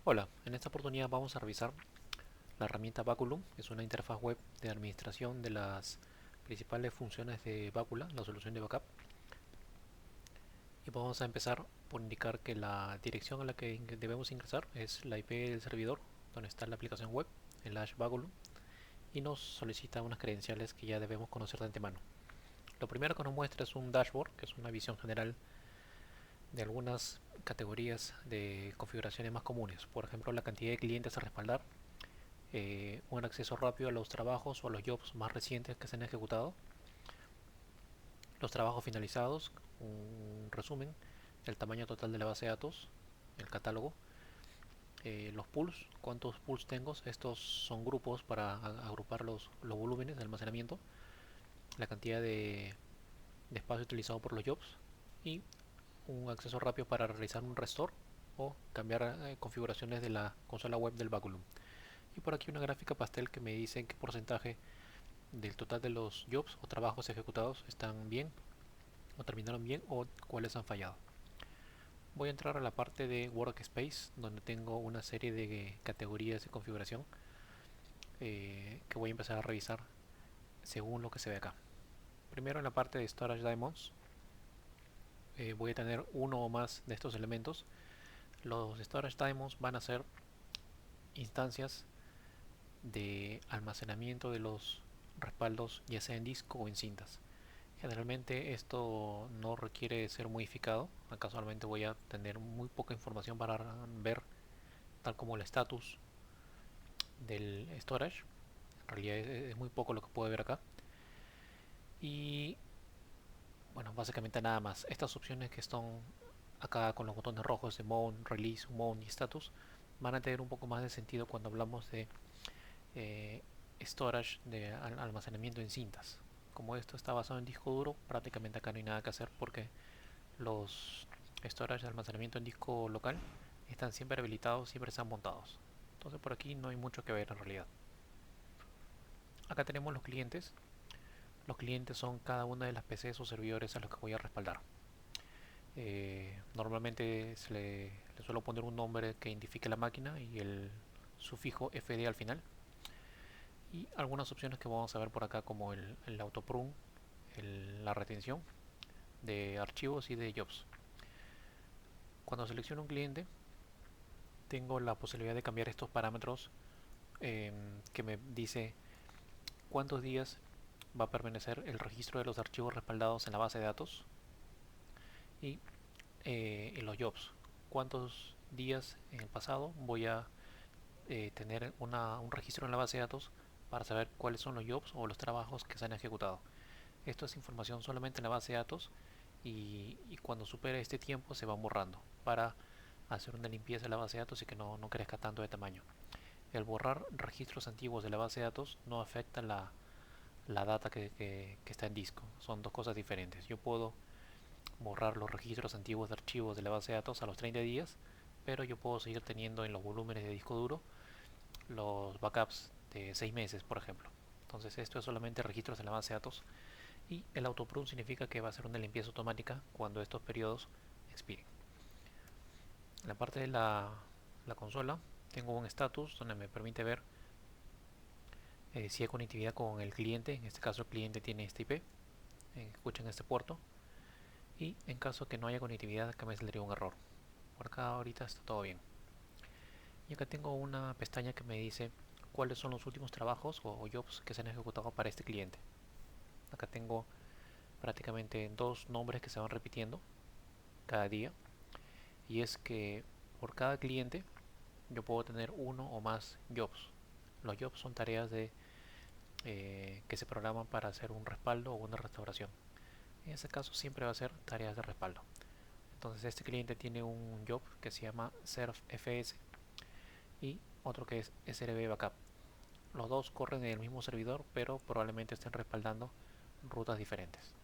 Hola, en esta oportunidad vamos a revisar la herramienta Baculum. Es una interfaz web de administración de las principales funciones de Bacula, la solución de backup. Y vamos a empezar por indicar que la dirección a la que debemos ingresar es la IP del servidor, donde está la aplicación web, el hash Baculum, y nos solicita unas credenciales que ya debemos conocer de antemano. Lo primero que nos muestra es un dashboard, que es una visión general de algunas categorías de configuraciones más comunes. Por ejemplo, la cantidad de clientes a respaldar, un acceso rápido a los trabajos o a los jobs más recientes que se han ejecutado, los trabajos finalizados, un resumen, el tamaño total de la base de datos, el catálogo, los pools, cuántos pools tengo, estos son grupos para agrupar los volúmenes de almacenamiento, la cantidad de espacio utilizado por los jobs y un acceso rápido para realizar un restore o cambiar configuraciones de la consola web del Baculum. Y por aquí una gráfica pastel que me dice en qué porcentaje del total de los jobs o trabajos ejecutados están bien o terminaron bien o cuáles han fallado. Voy a entrar a la parte de Workspace donde tengo una serie de categorías de configuración que voy a empezar a revisar según lo que se ve acá. Primero en la parte de Storage Diamonds voy a tener uno o más de estos elementos. Los Storage Diamonds van a ser instancias de almacenamiento de los respaldos ya sea en disco o en cintas. Generalmente esto no requiere ser modificado. Casualmente voy a tener muy poca información para ver tal como el status del storage. En realidad es muy poco lo que puedo ver acá. Y bueno, básicamente nada más. Estas opciones que están acá con los botones rojos de Mount, Release, Mount y Status van a tener un poco más de sentido cuando hablamos de eh, storage de almacenamiento en cintas. Como esto está basado en disco duro, prácticamente acá no hay nada que hacer porque los storage de almacenamiento en disco local están siempre habilitados, siempre están montados. Entonces por aquí no hay mucho que ver en realidad. Acá tenemos los clientes. Los clientes son cada una de las PCs o servidores a los que voy a respaldar. Normalmente le suelo poner un nombre que identifique la máquina y el sufijo FD al final. Y algunas opciones que vamos a ver por acá como el autoprun, la retención de archivos y de jobs. Cuando selecciono un cliente tengo la posibilidad de cambiar estos parámetros que me dice cuántos días va a permanecer el registro de los archivos respaldados en la base de datos y en los jobs. Cuántos días en el pasado voy a tener un registro en la base de datos para saber cuáles son los jobs o los trabajos que se han ejecutado. Esto es información solamente en la base de datos y cuando supere este tiempo se van borrando para hacer una limpieza de la base de datos y que no crezca tanto de tamaño. El borrar registros antiguos de la base de datos no afecta la data que está en disco. Son dos cosas diferentes. Yo puedo borrar los registros antiguos de archivos de la base de datos a los 30 días, pero yo puedo seguir teniendo en los volúmenes de disco duro los backups de 6 meses, por ejemplo. Entonces esto es solamente registros en la base de datos y el autoprune significa que va a ser una limpieza automática cuando estos periodos expiren. En la parte de la consola tengo un status donde me permite ver si hay conectividad con el cliente. En este caso el cliente tiene este IP, escuchen este puerto, y en caso que no haya conectividad acá me saldría un error. Por acá ahorita está todo bien. Y acá tengo una pestaña que me dice cuáles son los últimos trabajos o jobs que se han ejecutado para este cliente. Acá tengo prácticamente dos nombres que se van repitiendo cada día, y es que por cada cliente yo puedo tener uno o más jobs. Los jobs son tareas que se programan para hacer un respaldo o una restauración. En este caso siempre va a ser tareas de respaldo. Entonces este cliente tiene un job que se llama ServFS y otro que es SRB Backup. Los dos corren en el mismo servidor, pero probablemente estén respaldando rutas diferentes.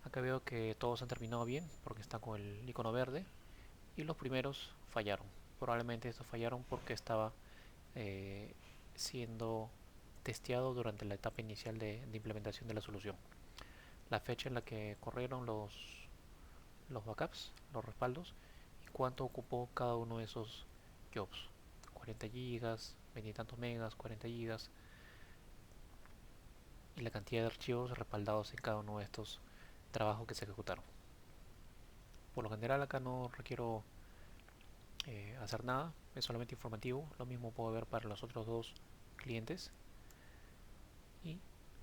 Acá veo que todos han terminado bien porque están con el icono verde y los primeros fallaron. Probablemente estos fallaron porque estaba eh, siendo testeado durante la etapa inicial de implementación de la solución. La fecha en la que corrieron los backups, los respaldos, y cuánto ocupó cada uno de esos jobs, 40 gigas, 20 y tantos megas, 40 gigas, y la cantidad de archivos respaldados en cada uno de estos trabajos que se ejecutaron. Por lo general acá no requiero hacer nada, es solamente informativo. Lo mismo puedo ver para los otros dos clientes y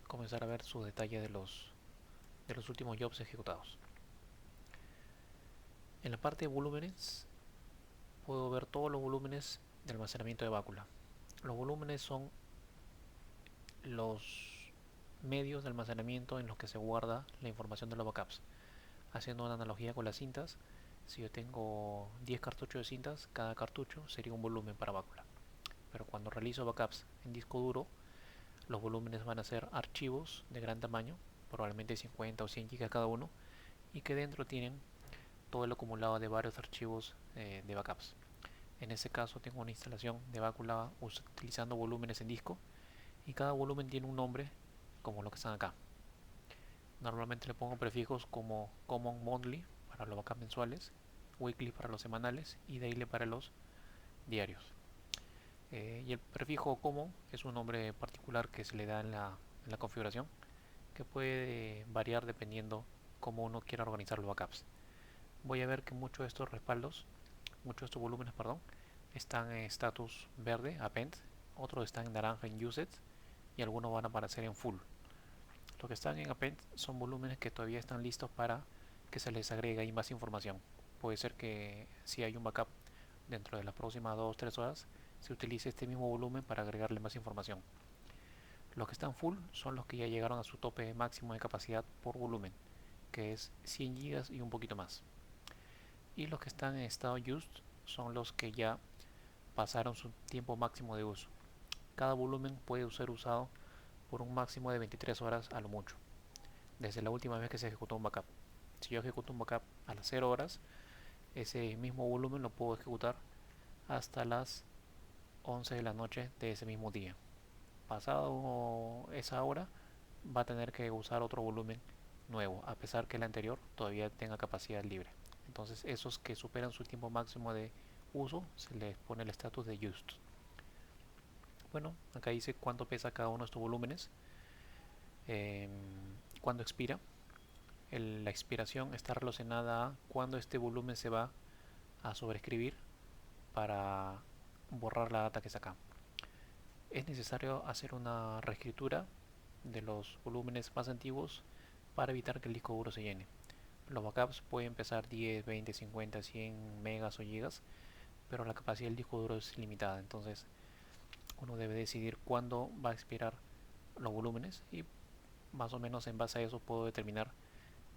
comenzar a ver sus detalles de los últimos jobs ejecutados. En la parte de volúmenes puedo ver todos los volúmenes de almacenamiento de Bácula. Los volúmenes son los medios de almacenamiento en los que se guarda la información de los backups. Haciendo una analogía con las cintas, si yo tengo 10 cartuchos de cintas, cada cartucho sería un volumen para Bácula. Pero cuando realizo backups en disco duro, los volúmenes van a ser archivos de gran tamaño, probablemente 50 o 100 gigas cada uno, y que dentro tienen todo el acumulado de varios archivos de backups. En este caso tengo una instalación de Bácula utilizando volúmenes en disco, y cada volumen tiene un nombre como lo que están acá. Normalmente le pongo prefijos como common monthly para los backups mensuales, weekly para los semanales y daily para los diarios. Y el prefijo common es un nombre particular que se le da en la configuración, que puede variar dependiendo cómo uno quiera organizar los backups. Voy a ver que muchos de estos respaldos, muchos de estos volúmenes, perdón, están en status verde, append, otros están en naranja, en used, y algunos van a aparecer en full. Los que están en append son volúmenes que todavía están listos para que se les agregue ahí más información. Puede ser que si hay un backup dentro de las próximas 2 o 3 horas, se utilice este mismo volumen para agregarle más información. Los que están full son los que ya llegaron a su tope máximo de capacidad por volumen, que es 100 gigas y un poquito más. Y los que están en estado used son los que ya pasaron su tiempo máximo de uso. Cada volumen puede ser usado por un máximo de 23 horas a lo mucho, desde la última vez que se ejecutó un backup. Si yo ejecuto un backup a las 0 horas, ese mismo volumen lo puedo ejecutar hasta las 11 de la noche de ese mismo día. Pasado esa hora, va a tener que usar otro volumen nuevo, a pesar que el anterior todavía tenga capacidad libre. Entonces, esos que superan su tiempo máximo de uso, se les pone el estatus de used. Bueno, acá dice cuánto pesa cada uno de estos volúmenes, eh, cuándo expira. La expiración está relacionada a cuándo este volumen se va a sobreescribir para borrar la data que está acá. Es necesario hacer una reescritura de los volúmenes más antiguos para evitar que el disco duro se llene. Los backups pueden pesar 10, 20, 50, 100 megas o gigas, pero la capacidad del disco duro es limitada, entonces uno debe decidir cuándo va a expirar los volúmenes y más o menos en base a eso puedo determinar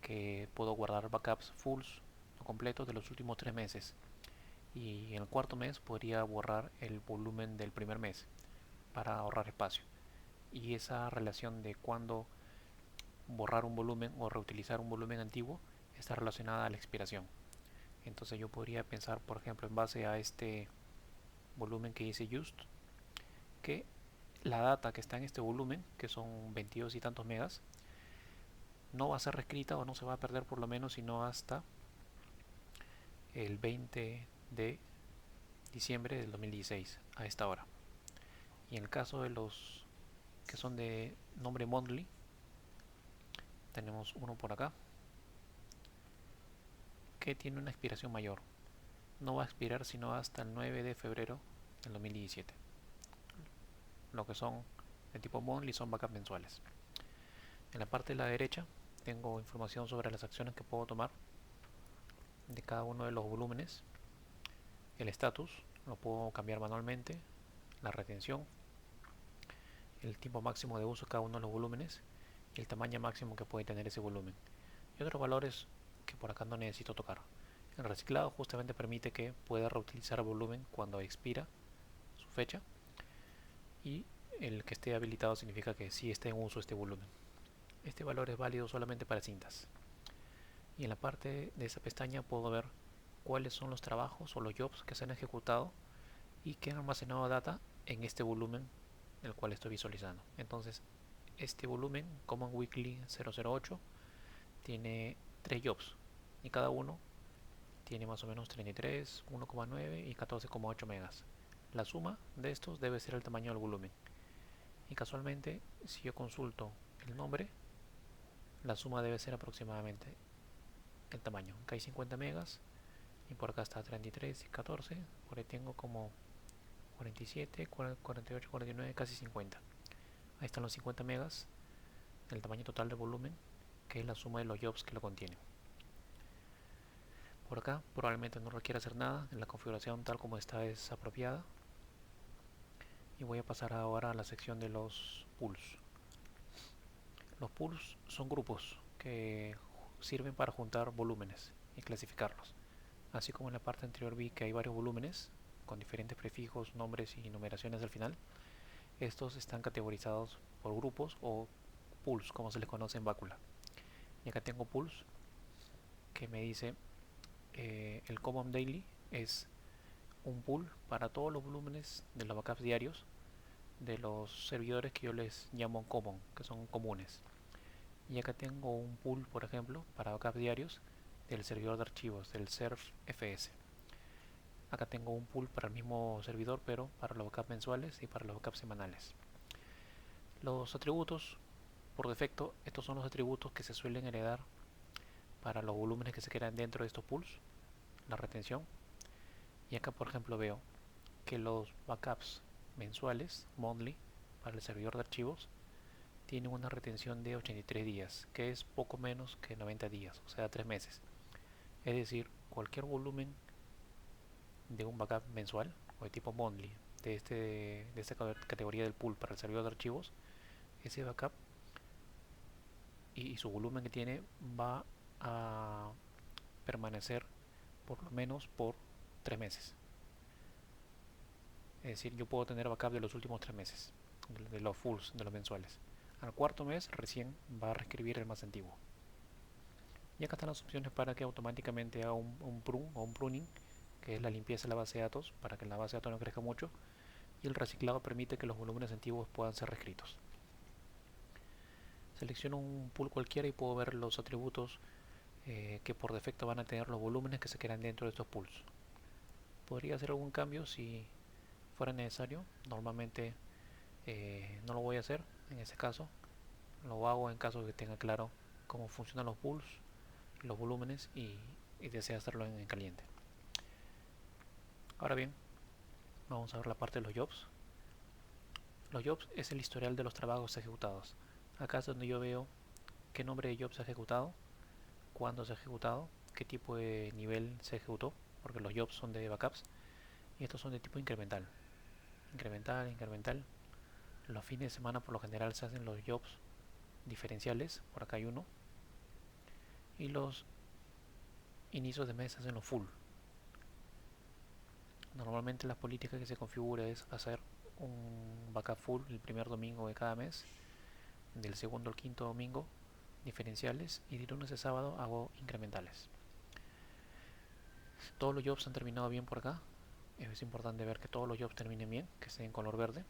que puedo guardar backups fulls o completos de los últimos 3 meses, y en el cuarto mes podría borrar el volumen del primer mes para ahorrar espacio. Y esa relación de cuándo borrar un volumen o reutilizar un volumen antiguo está relacionada a la expiración. Entonces yo podría pensar, por ejemplo, en base a este volumen que dice just, que la data que está en este volumen, que son 22 y tantos megas, no va a ser reescrita o no se va a perder por lo menos sino hasta el 20 de diciembre del 2016 a esta hora. Y en el caso de los que son de nombre monthly, tenemos uno por acá que tiene una expiración mayor. No va a expirar sino hasta el 9 de febrero del 2017. Lo que son de tipo monthly son backups mensuales. En la parte de la derecha tengo información sobre las acciones que puedo tomar de cada uno de los volúmenes. El status lo puedo cambiar manualmente, la retención, el tiempo máximo de uso de cada uno de los volúmenes y el tamaño máximo que puede tener ese volumen. Y otros valores que por acá no necesito tocar. El reciclado justamente permite que pueda reutilizar el volumen cuando expira su fecha, y el que esté habilitado significa que sí está en uso este volumen. Este valor es válido solamente para cintas. Y en la parte de esa pestaña puedo ver cuáles son los trabajos o los jobs que se han ejecutado y que han almacenado data en este volumen el cual estoy visualizando. Entonces, este volumen, Common Weekly 008, tiene 3 jobs y cada uno tiene más o menos 33, 1,9 y 14,8 megas. La suma de estos debe ser el tamaño del volumen. Y casualmente, si yo consulto el nombre, la suma debe ser aproximadamente el tamaño. Acá hay 50 megas y por acá está 33 y 14. Por ahí tengo como 47, 48, 49, casi 50. Ahí están los 50 megas, el tamaño total de volumen, que es la suma de los jobs que lo contienen. Por acá probablemente no requiera hacer nada, en la configuración tal como está es apropiada. Y voy a pasar ahora a la sección de los pools. Los pools son grupos que sirven para juntar volúmenes y clasificarlos. Así como en la parte anterior vi que hay varios volúmenes con diferentes prefijos, nombres y numeraciones al final, estos están categorizados por grupos o pools, como se les conoce en Bácula. Y acá tengo pools que me dice el Common Daily es un pool para todos los volúmenes de los backups diarios de los servidores que yo les llamo common, que son comunes. Y acá tengo un pool, por ejemplo, para backups diarios del servidor de archivos, del CERF-FS. Acá tengo un pool para el mismo servidor, pero para los backups mensuales y para los backups semanales. Los atributos, por defecto, estos son los atributos que se suelen heredar para los volúmenes que se quedan dentro de estos pools, la retención. Y acá, por ejemplo, veo que los backups mensuales, monthly, para el servidor de archivos, tienen una retención de 83 días, que es poco menos que 90 días, o sea, 3 meses. Es decir, cualquier volumen de un backup mensual o de tipo monthly de esta categoría del pool para el servidor de archivos, ese backup y su volumen que tiene va a permanecer por lo menos por 3 meses. Es decir, yo puedo tener backup de los últimos 3 meses, de los fulls, de los mensuales. Al cuarto mes recién va a reescribir el más antiguo. Y acá están las opciones para que automáticamente haga un prune o un pruning, que es la limpieza de la base de datos, para que la base de datos no crezca mucho. Y el reciclado permite que los volúmenes antiguos puedan ser reescritos. Selecciono un pool cualquiera y puedo ver los atributos que por defecto van a tener los volúmenes que se quedan dentro de estos pools. Podría hacer algún cambio si fuera necesario. Normalmente no lo voy a hacer en ese caso. Lo hago en caso de que tenga claro cómo funcionan los pools, los volúmenes y desea hacerlo en caliente. Ahora bien, vamos a ver la parte de los jobs. Los jobs es el historial de los trabajos ejecutados. Acá es donde yo veo qué nombre de job se ha ejecutado, cuándo se ha ejecutado, qué tipo de nivel se ejecutó, porque los jobs son de backups y estos son de tipo incremental. Incremental, incremental. Los fines de semana por lo general se hacen los jobs diferenciales, por acá hay uno, y los inicios de mes se hacen los full. Normalmente la política que se configura es hacer un backup full el primer domingo de cada mes, del segundo al quinto domingo diferenciales y de lunes a sábado hago incrementales. Todos los jobs han terminado bien por acá. Es importante ver que todos los jobs terminen bien, que estén en color verde.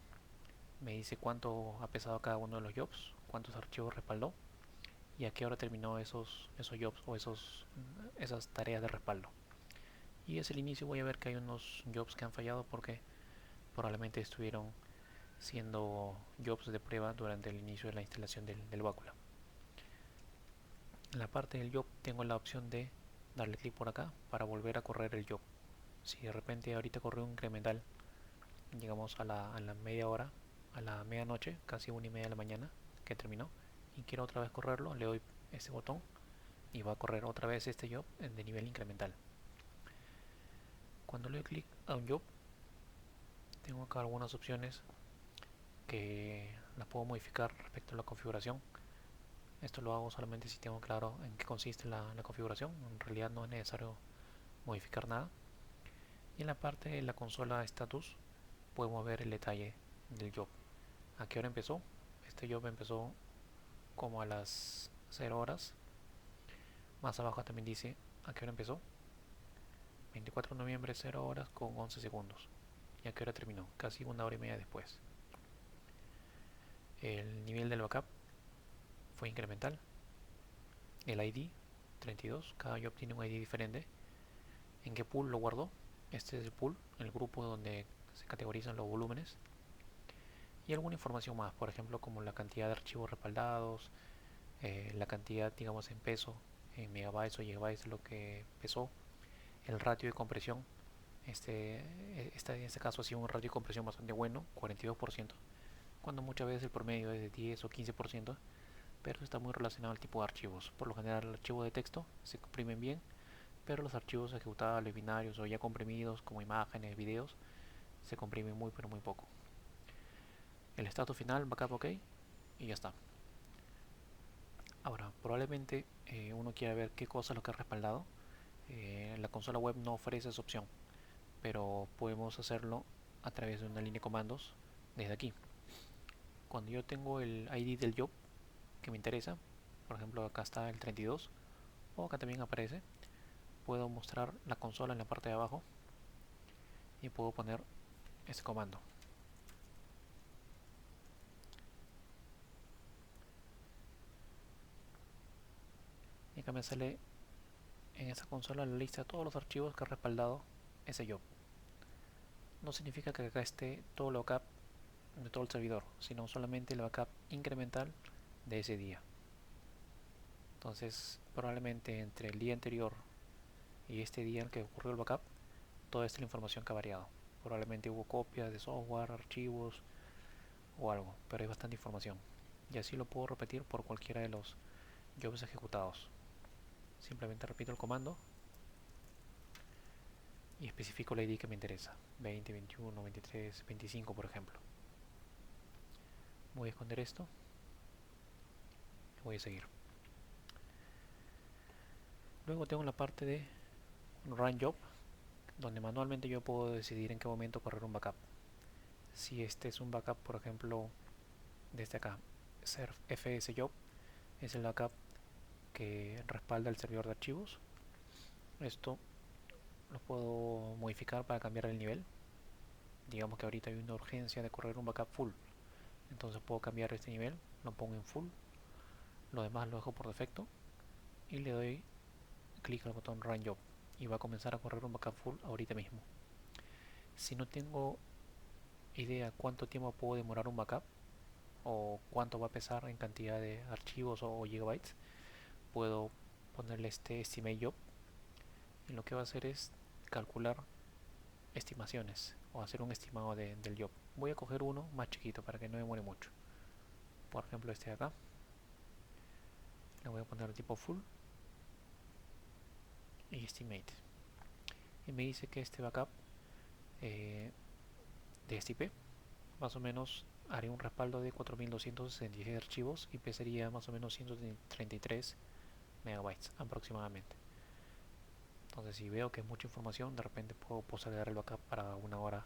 Me dice cuánto ha pesado cada uno de los jobs, cuántos archivos respaldó y a qué hora terminó esos jobs o esas tareas de respaldo. Y es el inicio. Voy a ver que hay unos jobs que han fallado porque probablemente estuvieron siendo jobs de prueba durante el inicio de la instalación del Bácula. En la parte del job tengo la opción de darle clic por acá para volver a correr el job. Si de repente ahorita corrió un incremental, llegamos a la media hora, a la medianoche, casi 1:30 de la mañana que terminó, y quiero otra vez correrlo, le doy ese botón y va a correr otra vez este job de nivel incremental. Cuando le doy clic a un job, tengo acá algunas opciones que las puedo modificar respecto a la configuración. Esto lo hago solamente si tengo claro en qué consiste la configuración. En realidad no es necesario modificar nada. Y en la parte de la consola status podemos ver el detalle del job. ¿A qué hora empezó? Este job empezó como a las 0 horas. Más abajo también dice a qué hora empezó. 24 de noviembre, 0 horas con 11 segundos. ¿Y a qué hora terminó? Casi 1 hora y media después. El nivel del backup fue incremental. El ID 32, cada job tiene un ID diferente. en qué pool lo guardó. Este es el pool, el grupo donde se categorizan los volúmenes. Y alguna información más, por ejemplo, como la cantidad de archivos respaldados, la cantidad, digamos, en peso, en megabytes o gigabytes de lo que pesó, el ratio de compresión. En este caso ha sido un ratio de compresión bastante bueno, 42%, cuando muchas veces el promedio es de 10 o 15%, pero está muy relacionado al tipo de archivos. Por lo general, el archivo de texto se comprimen bien, pero los archivos ejecutables, binarios o ya comprimidos, como imágenes, videos, se comprimen muy, pero muy poco. El status final, backup ok, y ya está. Ahora, probablemente uno quiera ver qué cosa es lo que ha respaldado. La consola web no ofrece esa opción, pero podemos hacerlo a través de una línea de comandos desde aquí. Cuando yo tengo el ID del job que me interesa, por ejemplo acá está el 32, o acá también aparece, puedo mostrar la consola en la parte de abajo y puedo poner este comando. Y acá me sale en esta consola la lista de todos los archivos que ha respaldado ese job. No significa que acá esté todo el backup de todo el servidor, sino solamente el backup incremental de ese día. Entonces, probablemente entre el día anterior y este día en que ocurrió el backup, toda esta es la información que ha variado. Probablemente hubo copias de software, archivos o algo, pero hay bastante información. Y así lo puedo repetir por cualquiera de los jobs ejecutados. Simplemente repito el comando y especifico la ID que me interesa. 20, 21, 23, 25 por ejemplo. Voy a esconder esto y voy a seguir. Luego tengo la parte de Run Job, donde manualmente yo puedo decidir en qué momento correr un backup. Si este es un backup, por ejemplo, desde acá, Serv FS Job, es el backup que respalda el servidor de archivos. Esto lo puedo modificar para cambiar el nivel. Digamos que ahorita hay una urgencia de correr un backup full, entonces puedo cambiar este nivel, lo pongo en full, lo demás lo dejo por defecto y le doy clic al botón Run Job y va a comenzar a correr un backup full ahorita mismo. Si no tengo idea cuánto tiempo puedo demorar un backup o cuánto va a pesar en cantidad de archivos o gigabytes, puedo ponerle este estimate job y lo que va a hacer es calcular estimaciones o hacer un estimado del job. Voy a coger uno más chiquito para que no demore mucho. Por ejemplo este de acá. Le voy a poner tipo full y estimate. Y me dice que este backup de este IP más o menos haría un respaldo de 4266 archivos y pesaría más o menos 133 megabytes aproximadamente. Entonces si veo que es mucha información, de repente puedo postergar el backup para una hora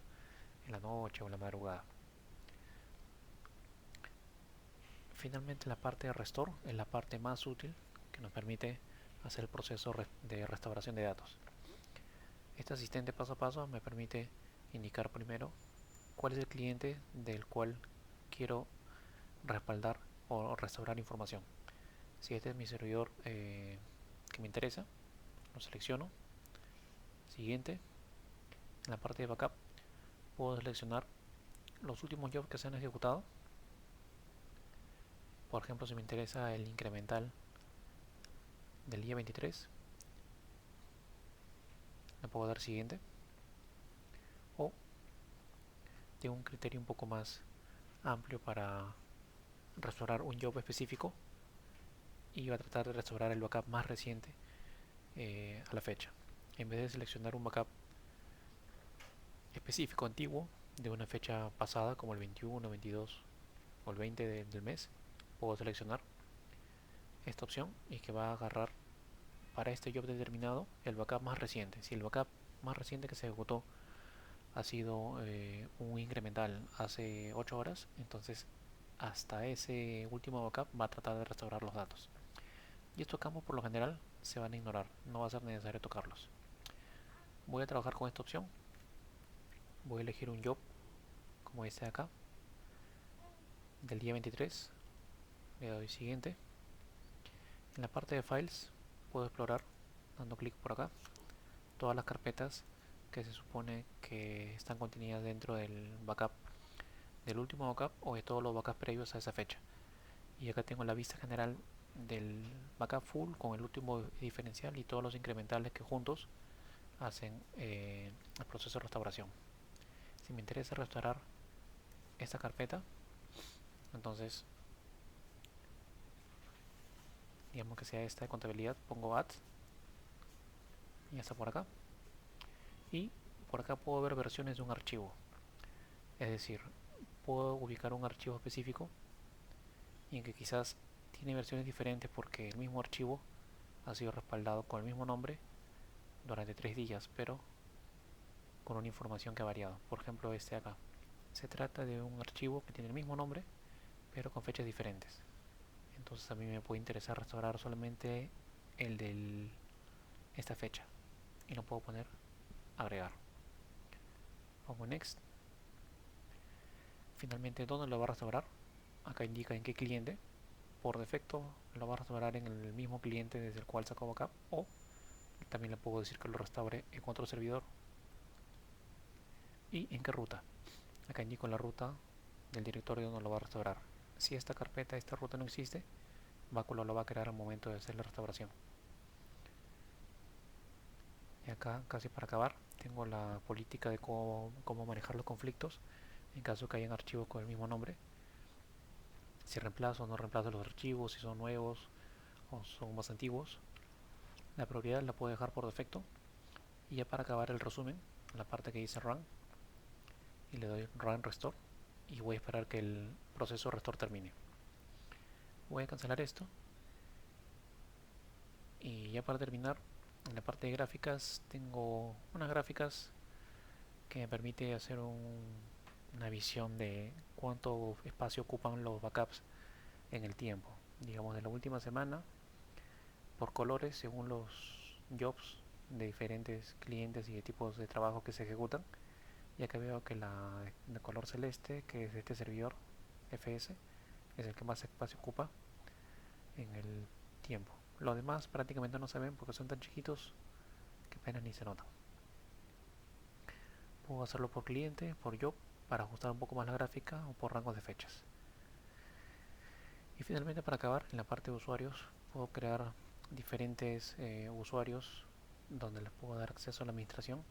en la noche o en la madrugada. Finalmente la parte de restore es la parte más útil que nos permite hacer el proceso de restauración de datos. Este asistente paso a paso me permite indicar primero cuál es el cliente del cual quiero respaldar o restaurar información. Si este es mi servidor que me interesa, lo selecciono. Siguiente, en la parte de backup puedo seleccionar los últimos jobs que se han ejecutado. Por ejemplo, si me interesa el incremental del día 23, le puedo dar siguiente. O tengo un criterio un poco más amplio para restaurar un job específico y va a tratar de restaurar el backup más reciente a la fecha. En vez de seleccionar un backup específico antiguo de una fecha pasada como el 21, 22 o el 20 del mes, puedo seleccionar esta opción y que va a agarrar para este job determinado el backup más reciente. Si el backup más reciente que se ejecutó ha sido un incremental hace 8 horas, entonces hasta ese último backup va a tratar de restaurar los datos. Y estos campos por lo general se van a ignorar, no va a ser necesario tocarlos. Voy a trabajar con esta opción. Voy a elegir un job como este de acá, del día 23. Le doy siguiente. En la parte de files puedo explorar dando clic por acá todas las carpetas que se supone que están contenidas dentro del backup, del último backup o de todos los backups previos a esa fecha. Y acá tengo la vista general del backup full con el último diferencial y todos los incrementales que juntos hacen el proceso de restauración. Si me interesa restaurar esta carpeta, entonces digamos que sea esta de contabilidad, pongo add y ya está por acá. Y por acá puedo ver versiones de un archivo, es decir, puedo ubicar un archivo específico y en que quizás tiene versiones diferentes porque el mismo archivo ha sido respaldado con el mismo nombre durante 3 días, pero con una información que ha variado. Por ejemplo, este acá. Se trata de un archivo que tiene el mismo nombre, pero con fechas diferentes. Entonces a mí me puede interesar restaurar solamente el de esta fecha. Y lo puedo poner agregar. Pongo next. Finalmente, ¿dónde lo va a restaurar? Acá indica en qué cliente. Por defecto lo va a restaurar en el mismo cliente desde el cual sacó backup, o también le puedo decir que lo restaure en otro servidor. Y en qué ruta. Acá indico la ruta del directorio donde lo va a restaurar. Si esta carpeta, esta ruta no existe, Báculo lo va a crear al momento de hacer la restauración. Y acá, casi para acabar, tengo la política de cómo manejar los conflictos en caso que hayan archivos con el mismo nombre. Si reemplazo o no reemplazo los archivos, si son nuevos o son más antiguos. La prioridad la puedo dejar por defecto. Y ya para acabar el resumen, la parte que dice run, y le doy run restore y voy a esperar que el proceso restore termine. Voy a cancelar esto y ya para terminar, en la parte de gráficas tengo unas gráficas que me permite hacer una visión de cuánto espacio ocupan los backups en el tiempo, digamos de la última semana, por colores según los jobs de diferentes clientes y de tipos de trabajo que se ejecutan. Y acá veo que la de color celeste, que es de este servidor FS, es el que más espacio ocupa en el tiempo. Los demás prácticamente no se ven porque son tan chiquitos que apenas ni se notan. Puedo hacerlo por cliente, por job, para ajustar un poco más la gráfica, o por rangos de fechas. Y finalmente, para acabar, en la parte de usuarios puedo crear diferentes usuarios donde les puedo dar acceso a la administración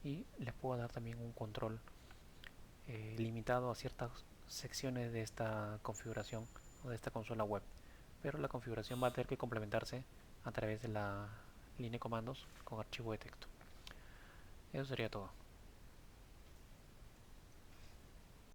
y les puedo dar también un control limitado a ciertas secciones de esta configuración o de esta consola web, pero la configuración va a tener que complementarse a través de la línea de comandos con archivo de texto. Eso sería todo.